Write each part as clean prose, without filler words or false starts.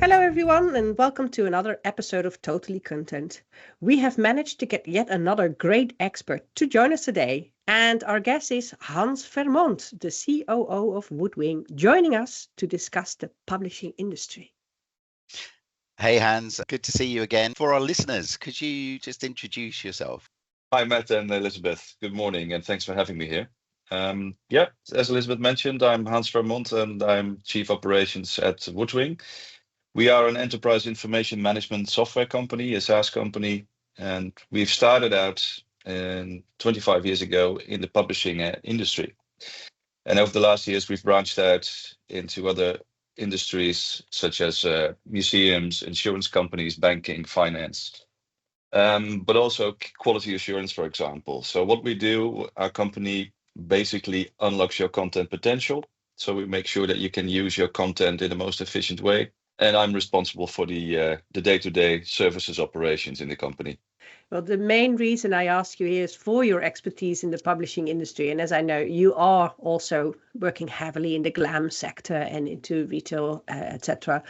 Hello, everyone, and welcome to another episode of Totally Content. We have managed to get yet another great expert to join us today, and our guest is Hans Fermont, the COO of Woodwing, joining us to discuss the publishing industry. Hey, Hans, good to see you again. For our listeners, could you just introduce yourself? Hi, Matt and Elizabeth. Good morning, and thanks for having me here. As Elizabeth mentioned, I'm Hans Fermont, and I'm Chief Operations at Woodwing. We are an enterprise information management software company, a SaaS company, and we've started out 25 years ago in the publishing industry. And over the last years, we've branched out into other industries such as museums, insurance companies, banking, finance, but also quality assurance, for example. So what we do, our company basically unlocks your content potential. So we make sure that you can use your content in the most efficient way. And I'm responsible for the day-to-day services operations in the company. Well, the main reason I ask you here is for your expertise in the publishing industry. And as I know, you are also working heavily in the glam sector and into retail, etc.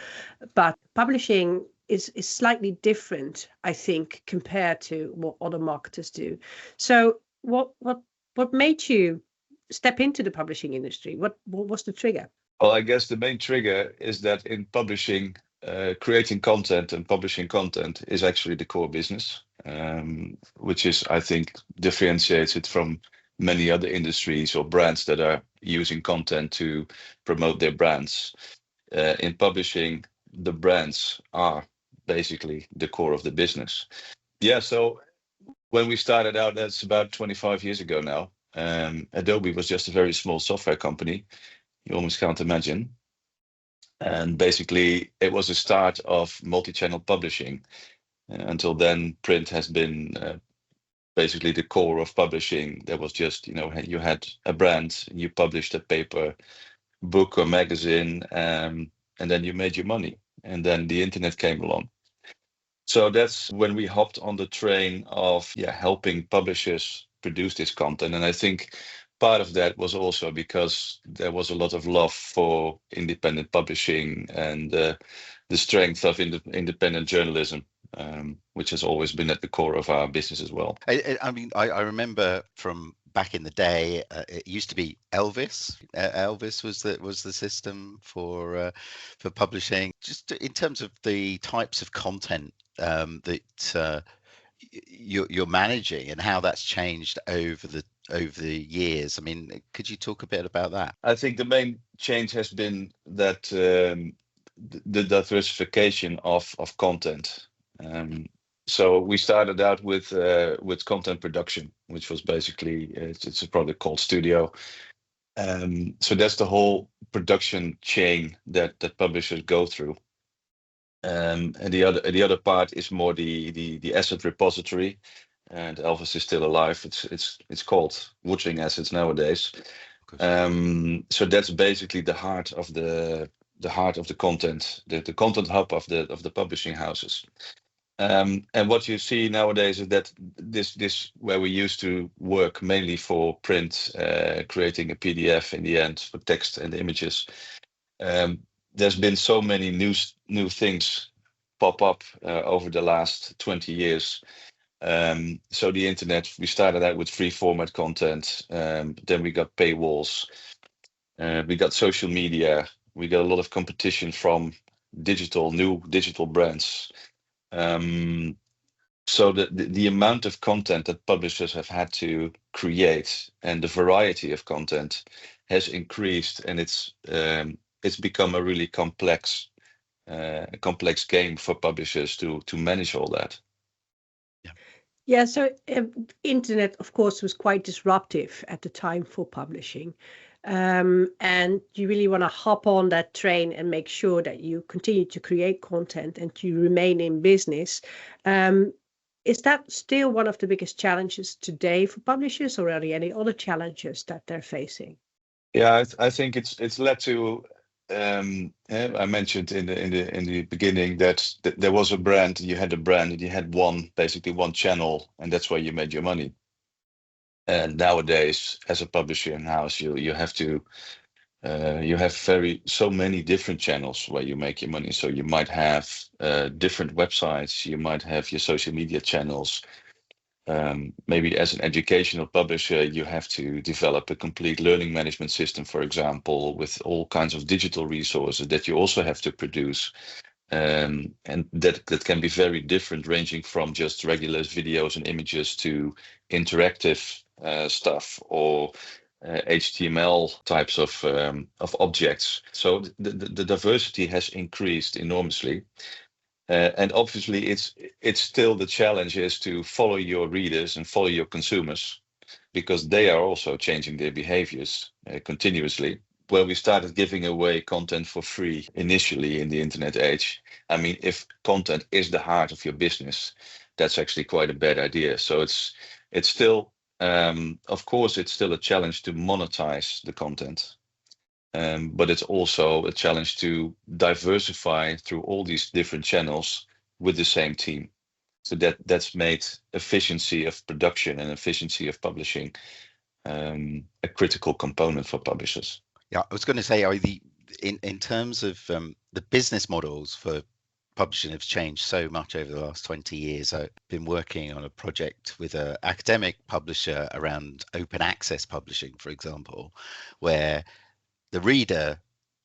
But publishing is slightly different, I think, compared to what other marketers do. So what made you step into the publishing industry? What was the trigger? Well, I guess the main trigger is that in publishing, creating content and publishing content is actually the core business, which is, I think, differentiates it from many other industries or brands that are using content to promote their brands. In publishing, the brands are basically the core of the business. Yeah, so when we started out, that's about 25 years ago now. Adobe was just a very small software company. You almost can't imagine. And basically, it was a start of multi-channel publishing. Until then, print has been basically the core of publishing. There was just, you had a brand, you published a paper, book or magazine, and then you made your money. And then the internet came along. So that's when we hopped on the train of helping publishers produce this content. And I think part of that was also because there was a lot of love for independent publishing and the strength of independent journalism, which has always been at the core of our business as well. I remember from back in the day, it used to be Elvis. Elvis was the system for publishing. Just in terms of the types of content that you're managing and how that's changed over the years. I mean, could you talk a bit about that? I think the main change has been that the diversification of content. So we started out with content production, which was basically it's a product called Studio. So that's the whole production chain that publishers go through. And the other part is more the asset repository. And Elvis is still alive. It's called Woodwing Assets nowadays. So that's basically the heart of the content, the content hub of the publishing houses. And what you see nowadays is that this where we used to work mainly for print, creating a PDF in the end for text and images. There's been so many new things pop up over the last 20 years. So the internet, we started out with free format content. Then we got paywalls. We got social media. We got a lot of competition from new digital brands. So the amount of content that publishers have had to create and the variety of content has increased, and it's become a really complex game for publishers to manage all that. Yeah, so internet, of course, was quite disruptive at the time for publishing. And you really want to hop on that train and make sure that you continue to create content and to remain in business. Is that still one of the biggest challenges today for publishers, or are there any other challenges that they're facing? Yeah, I think it's led to. I mentioned in the beginning that there was a brand. You had a brand, and you had basically one channel, and that's where you made your money. And nowadays, as a publishing house, you have to You have so many different channels where you make your money. So you might have different websites, you might have your social media channels. Maybe as an educational publisher, you have to develop a complete learning management system, for example, with all kinds of digital resources that you also have to produce. And that can be very different, ranging from just regular videos and images to interactive stuff or HTML types of objects. So the diversity has increased enormously. And obviously, it's still the challenge is to follow your readers and follow your consumers, because they are also changing their behaviors continuously. When we started giving away content for free initially in the internet age, I mean, if content is the heart of your business, that's actually quite a bad idea. So it's still, of course, it's still a challenge to monetize the content. But it's also a challenge to diversify through all these different channels with the same team. So that's made efficiency of production and efficiency of publishing a critical component for publishers. Yeah, I was going to say, in terms of the business models for publishing have changed so much over the last 20 years. I've been working on a project with an academic publisher around open access publishing, for example, where the reader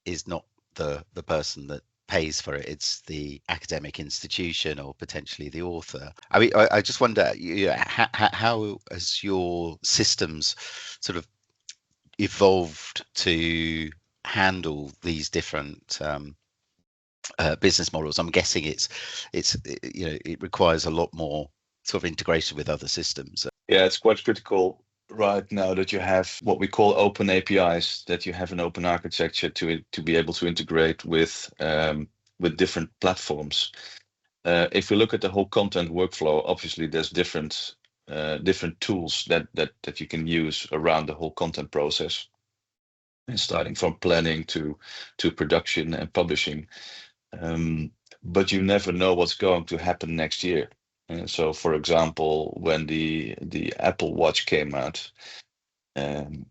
is not the person that pays for it. It's the academic institution or potentially the author. I mean, I just wonder, how has your systems sort of evolved to handle these different business models? I'm guessing it's it requires a lot more sort of integration with other systems. Yeah, it's quite critical right now that you have what we call open APIs, that you have an open architecture to be able to integrate with different platforms. If we look at the whole content workflow, obviously there's different tools that you can use around the whole content process, and starting from planning to production and publishing. But you never know what's going to happen next year. So, for example, when the Apple Watch came out,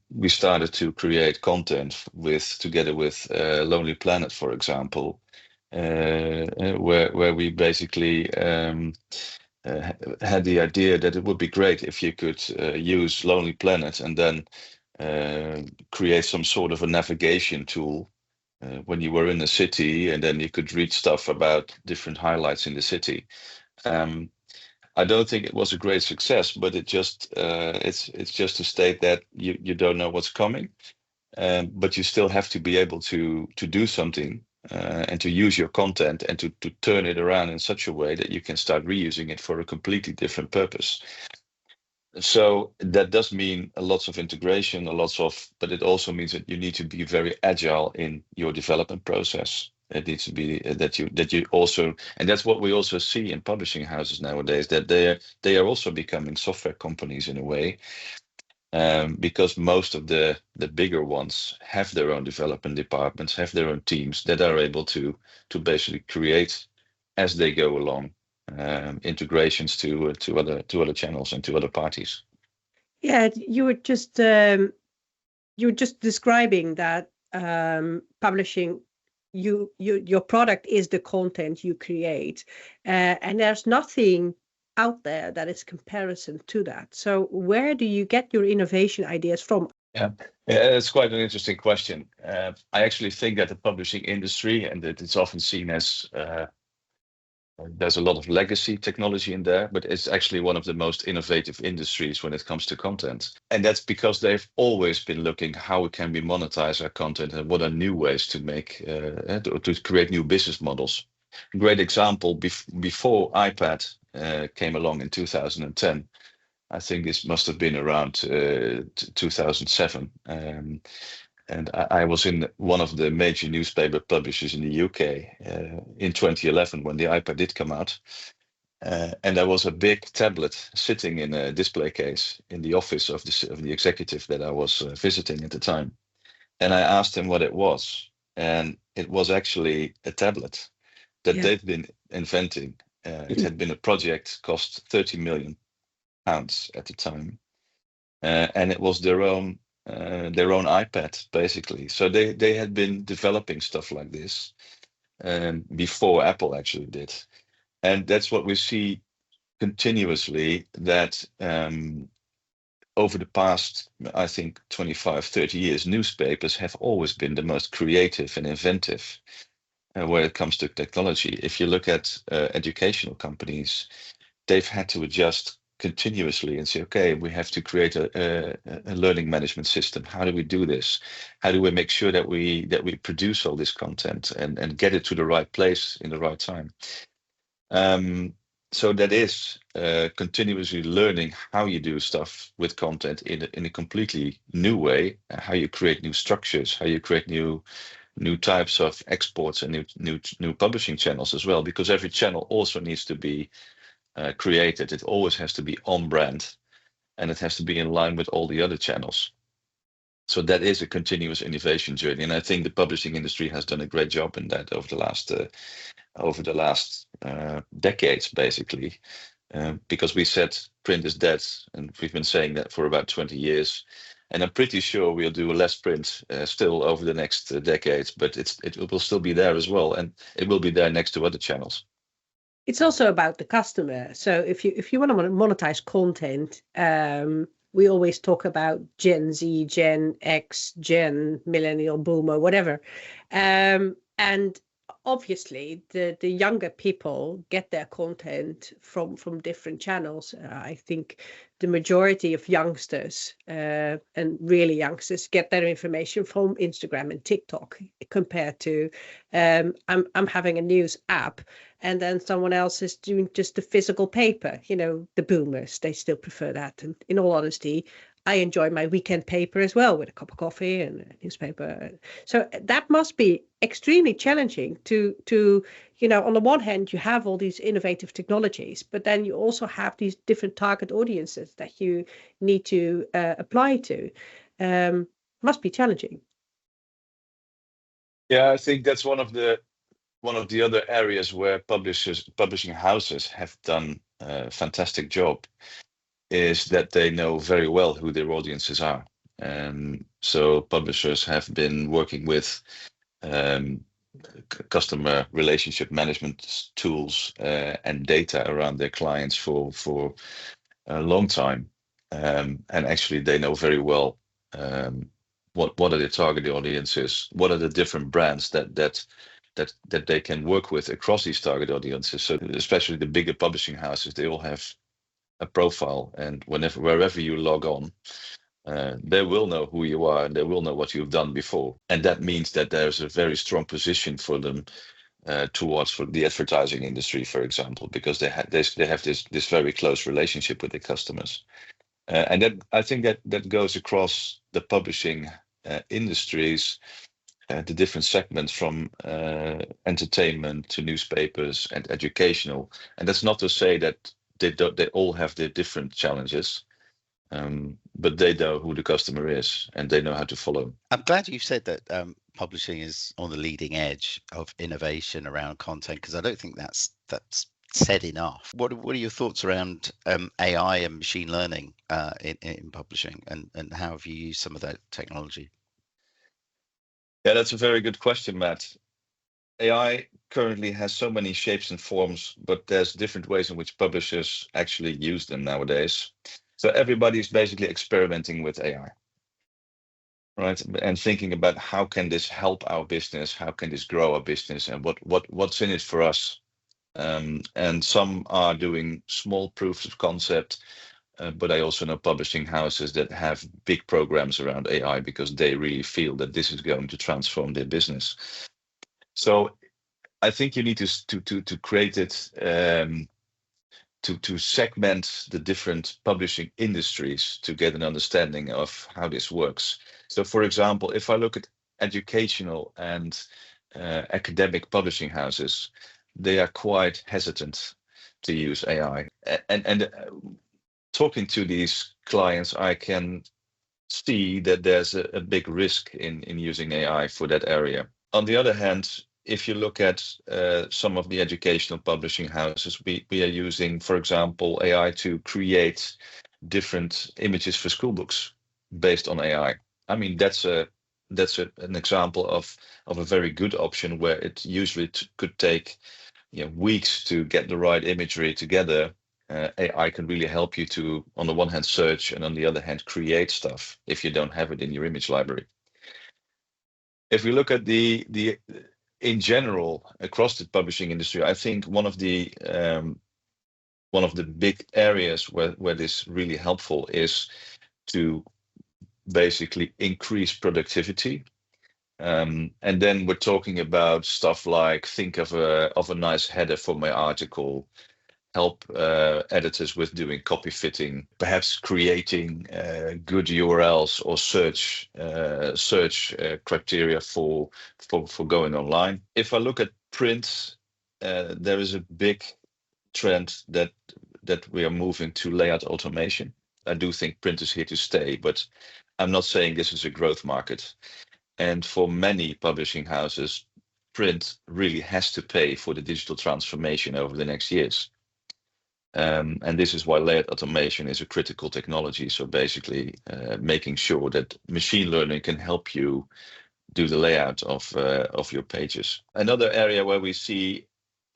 we started to create content together with Lonely Planet, for example, where we basically had the idea that it would be great if you could use Lonely Planet and then create some sort of a navigation tool when you were in the city, and then you could read stuff about different highlights in the city. I don't think it was a great success, but it's just to state that you don't know what's coming, but you still have to be able to do something and to use your content and to turn it around in such a way that you can start reusing it for a completely different purpose. So that does mean lots of integration, but it also means that you need to be very agile in your development process. It needs to be that you also, and that's what we also see in publishing houses nowadays, that they are also becoming software companies in a way, because most of the bigger ones have their own development departments, have their own teams that are able to basically create as they go along integrations to other channels and to other parties. Yeah, you were just describing that publishing, your product is the content you create, and there's nothing out there that is comparison to that. So where do you get your innovation ideas from? Yeah, it's quite an interesting question. I actually think that the publishing industry, and that it's often seen as there's a lot of legacy technology in there, but it's actually one of the most innovative industries when it comes to content. And that's because they've always been looking how can we monetize our content and what are new ways to make, to create new business models. A great example, before iPad came along in 2010, I think this must have been around 2007. And I was in one of the major newspaper publishers in the UK in 2011 when the iPad did come out. And there was a big tablet sitting in a display case in the office of the executive that I was visiting at the time. And I asked him what it was. And it was actually a tablet that they'd been inventing. It had been a project, cost £30 million at the time. And it was their own their own iPad, basically. So they had been developing stuff like this before Apple actually did. And that's what we see continuously, that over the past, I think, 25, 30 years, newspapers have always been the most creative and inventive when it comes to technology. If you look at educational companies, they've had to adjust continuously and say, okay, we have to create a learning management system. How do we do this? How do we make sure that we produce all this content and get it to the right place in the right time? So that is continuously learning how you do stuff with content in a completely new way, how you create new structures, how you create new types of exports and new publishing channels as well, because every channel also needs to be created. It always has to be on brand, and it has to be in line with all the other channels. So that is a continuous innovation journey, and I think the publishing industry has done a great job in that over the last decades, basically, because we said print is dead, and we've been saying that for about 20 years. And I'm pretty sure we'll do less print still over the next decades, but it will still be there as well, and it will be there next to other channels. It's also about the customer. So if you want to monetize content, we always talk about Gen Z, Gen X, Gen Millennial, Boomer, whatever, and obviously the younger people get their content from different channels. I think the majority of youngsters and really youngsters get their information from Instagram and TikTok, compared to I'm having a news app and then someone else is doing just the physical paper. The boomers, they still prefer that. And in all honesty, I enjoy my weekend paper as well, with a cup of coffee and a newspaper. So that must be extremely challenging to on the one hand, you have all these innovative technologies, but then you also have these different target audiences that you need to apply to. Must be challenging. Yeah, I think that's one of the other areas where publishing houses have done a fantastic job, is that they know very well who their audiences are. So publishers have been working with customer relationship management tools and data around their clients for a long time. And actually they know very well what are the target audiences, what are the different brands that they can work with across these target audiences. So especially the bigger publishing houses, they all have a profile, and wherever you log on, they will know who you are and they will know what you've done before. And that means that there's a very strong position for them towards for the advertising industry, for example, because they have this very close relationship with their customers. And that, I think that goes across the publishing industries, the different segments from entertainment to newspapers and educational. And that's not to say that they all have their different challenges, but they know who the customer is and they know how to follow. I'm glad you said that publishing is on the leading edge of innovation around content, because I don't think that's said enough. What are your thoughts around AI and machine learning in publishing, and how have you used some of that technology? Yeah, that's a very good question, Matt. AI currently has so many shapes and forms, but there's different ways in which publishers actually use them nowadays. So everybody's basically experimenting with AI, right? And thinking about how can this help our business, how can this grow our business, and what's in it for us. And some are doing small proofs of concept, but I also know publishing houses that have big programs around AI because they really feel that this is going to transform their business. So I think you need to create it, to segment the different publishing industries to get an understanding of how this works. So, for example, if I look at educational and academic publishing houses, they are quite hesitant to use AI. And talking to these clients, I can see that there's a big risk in using AI for that area. On the other hand, if you look at some of the educational publishing houses, we are using, for example, AI to create different images for school books based on AI. I mean, that's an example of a very good option where it usually could take weeks to get the right imagery together. AI can really help you to, on the one hand, search, and on the other hand, create stuff if you don't have it in your image library. If we look at the in general across the publishing industry, I think one of the big areas where this really helpful is to basically increase productivity. And then we're talking about stuff like, think of a nice header for my article, help editors with doing copy fitting, perhaps creating good URLs or search criteria for going online. If I look at print, there is a big trend that we are moving to layout automation. I do think print is here to stay, but I'm not saying this is a growth market. And for many publishing houses, print really has to pay for the digital transformation over the next years. And this is why layout automation is a critical technology. So basically making sure that machine learning can help you do the layout of your pages. Another area where we see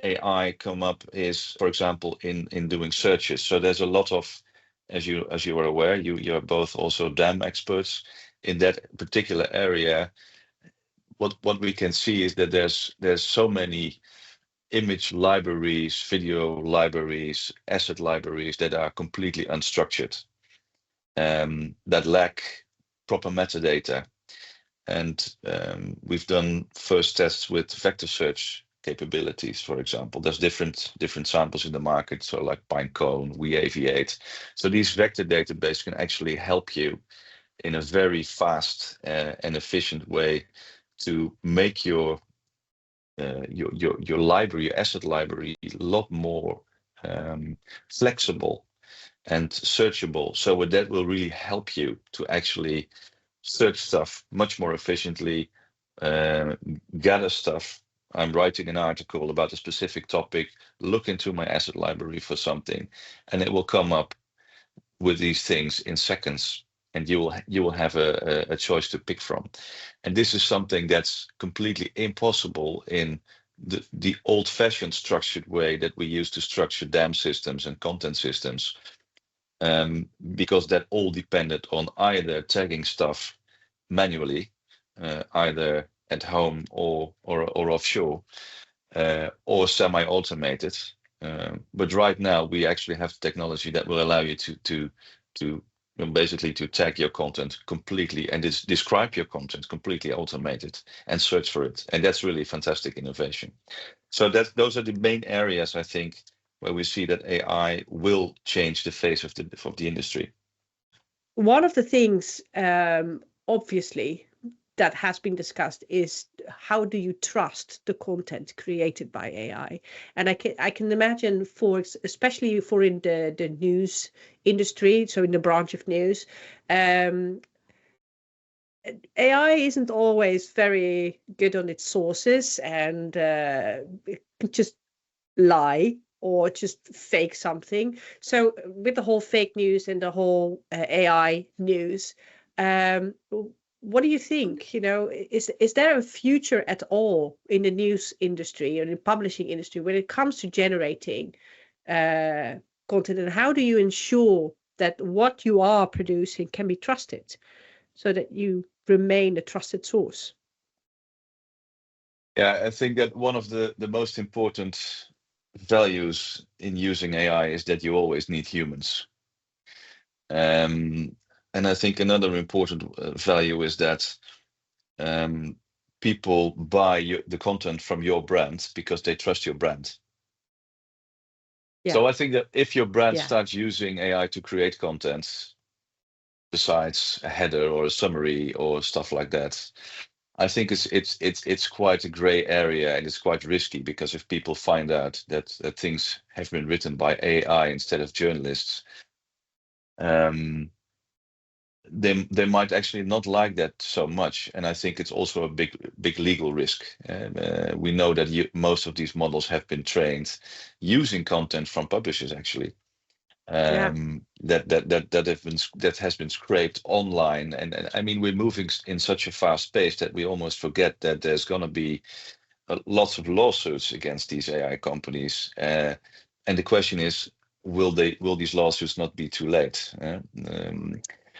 AI come up is, for example, in doing searches. So there's a lot of, as you are aware, you're both also DAM experts in that particular area. What we can see is that there's so many image libraries, video libraries, asset libraries that are completely unstructured, that lack proper metadata. And we've done first tests with vector search capabilities, for example. There's different samples in the market, so like Pinecone, WeAviate. So these vector database can actually help you in a very fast and efficient way to make your library, your asset library, a lot more flexible and searchable. So that will really help you to actually search stuff much more efficiently, gather stuff. I'm writing an article about a specific topic, look into my asset library for something, and it will come up with these things in seconds, and you will have a choice to pick from. And this is something that's completely impossible in the old-fashioned structured way that we use to structure DAM systems and content systems, because that all depended on either tagging stuff manually, either at home or offshore, or semi-automated. But right now we actually have technology that will allow you to basically to tag your content completely and describe your content completely automated and search for it. And that's really fantastic innovation. So those are the main areas, I think, where we see that AI will change the face of the industry. One of the things, obviously, that has been discussed is how do you trust the content created by AI? And I can imagine especially for in the news industry, so in the branch of news, AI isn't always very good on its sources, and it can just lie or just fake something. So with the whole fake news and the whole AI news, what do you think? Is there a future at all in the news industry or in the publishing industry when it comes to generating content? And how do you ensure that what you are producing can be trusted so that you remain a trusted source? Yeah, I think that one of the most important values in using AI is that you always need humans. And I think another important value is that people buy the content from your brand because they trust your brand. Yeah. So I think that if your brand starts using AI to create content, besides a header or a summary or stuff like that, I think it's quite a gray area, and it's quite risky, because if people find out that things have been written by AI instead of journalists, they might actually not like that so much. And I think it's also a big legal risk. We know that most of these models have been trained using content from publishers, actually. that has been scraped online, and I mean we're moving in such a fast pace that we almost forget that there's going to be lots of lawsuits against these AI companies, and the question is, will these lawsuits not be too late?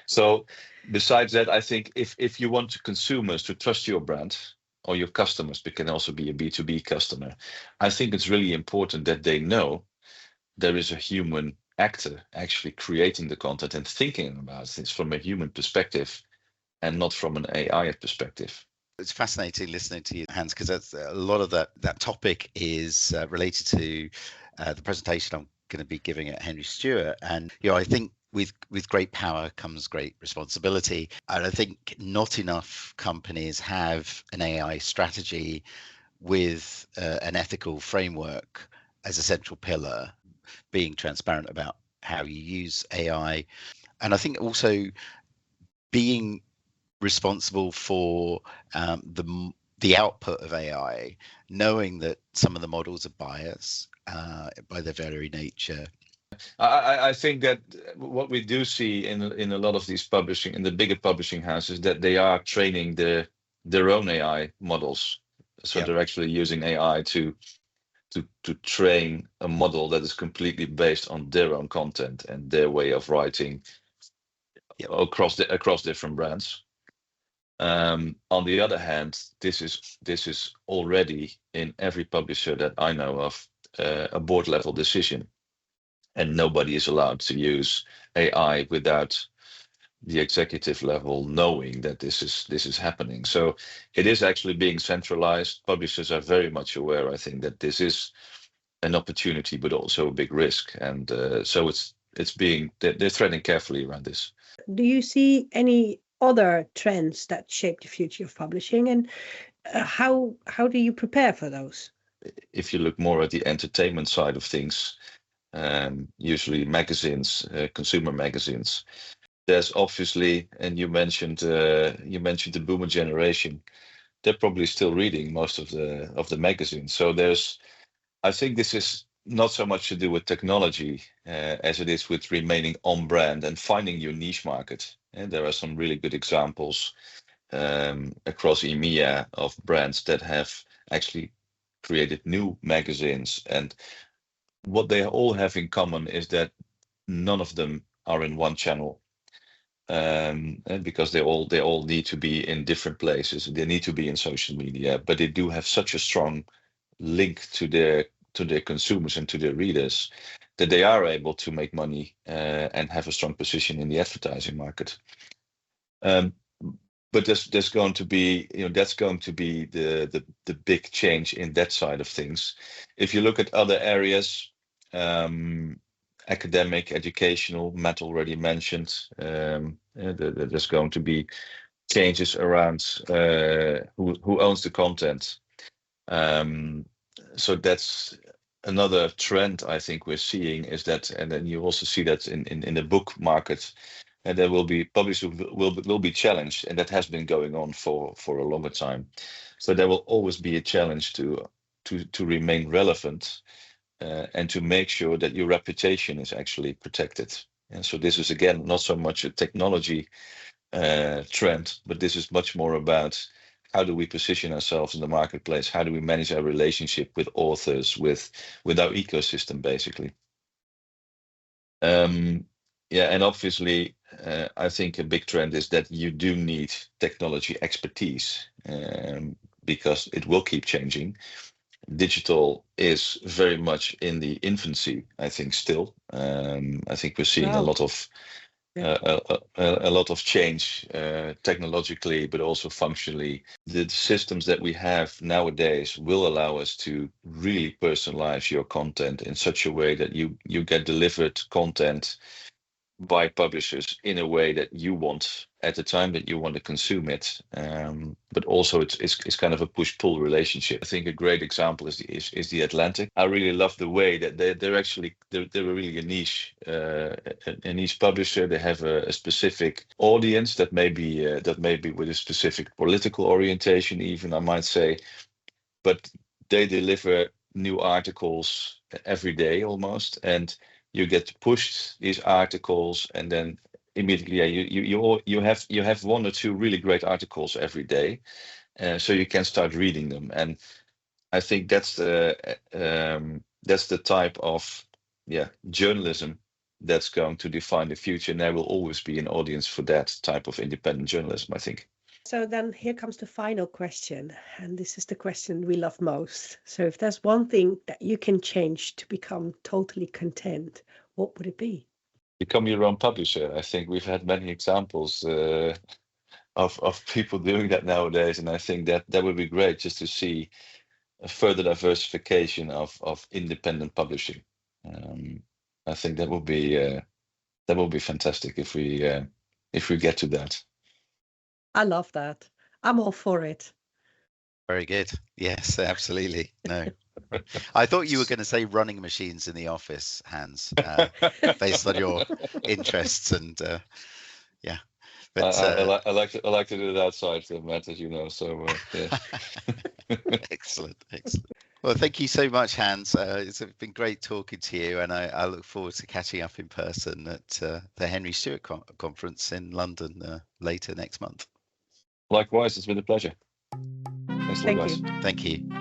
So besides that, I think if you want consumers to trust your brand, or your customers, but can also be a B2B customer, I think it's really important that they know there is a human actor actually creating the content and thinking about this from a human perspective and not from an AI perspective. It's fascinating listening to you, Hans, because that's a lot of that topic is related to the presentation I'm going to be giving at Henry Stewart. And I think with great power comes great responsibility. And I think not enough companies have an AI strategy with an ethical framework as a central pillar, being transparent about how you use AI. And I think also being responsible for the output of AI, knowing that some of the models are biased by their very nature. I think that what we do see in a lot of these publishing, in the bigger publishing houses, that they are training their own AI models. So they're actually using AI to train a model that is completely based on their own content and their way of writing across different brands. On the other hand, this is already in every publisher that I know of a board level decision, and nobody is allowed to use AI without the executive level knowing that this is happening. So it is actually being centralized. Publishers are very much aware, I think, that this is an opportunity, but also a big risk, and so they're treading carefully around this. Do you see any other trends that shape the future of publishing, and how do you prepare for those? If you look more at the entertainment side of things, usually magazines, consumer magazines, there's obviously, and you mentioned the boomer generation, they're probably still reading most of the magazines. So I think this is not so much to do with technology as it is with remaining on brand and finding your niche market. And there are some really good examples across EMEA of brands that have actually created new magazines. And what they all have in common is that none of them are in one channel. And because they all need to be in different places. They need to be in social media, but they do have such a strong link to their consumers and to their readers that they are able to make money and have a strong position in the advertising market. But there's going to be, that's going to be the big change in that side of things. If you look at other areas, academic, educational, Matt already mentioned, there's going to be changes around who owns the content. So that's another trend I think we're seeing, is that, and then you also see that in the book market, and there will be publishers will be challenged, and that has been going on for a longer time. So there will always be a challenge to remain relevant and to make sure that your reputation is actually protected. And so this is again not so much a technology trend, but this is much more about how do we position ourselves in the marketplace? How do we manage our relationship with authors, with our ecosystem, basically? And obviously, I think a big trend is that you do need technology expertise because it will keep changing. Digital is very much in the infancy, I think, still. I think we're seeing a lot of change technologically, but also functionally. The systems that we have nowadays will allow us to really personalize your content in such a way that you get delivered content by publishers in a way that you want at the time that you want to consume it. But also it's kind of a push-pull relationship. I think a great example is the Atlantic. I really love the way that they're really a niche publisher. They have a specific audience that may be with a specific political orientation, even, I might say, but they deliver new articles every day almost, and you get pushed these articles, and then immediately you have one or two really great articles every day, so you can start reading them. And I think that's the type of journalism that's going to define the future, and there will always be an audience for that type of independent journalism, I think. So then here comes the final question, and this is the question we love most. So if there's one thing that you can change to become totally content, what would it be? Become your own publisher. I think we've had many examples of people doing that nowadays, and I think that would be great, just to see a further diversification of independent publishing. I think that would be fantastic if we get to that. I love that. I'm all for it. Very good. Yes, absolutely. No, I thought you were going to say running machines in the office, Hans, based on your interests and yeah. But I like to do it outside, Matt, as you know. So yeah. Excellent. Well, thank you so much, Hans. It's been great talking to you, and I look forward to catching up in person at the Henry Stewart conference in London later next month. Likewise, it's been a pleasure. Thanks a lot, guys. Thank you.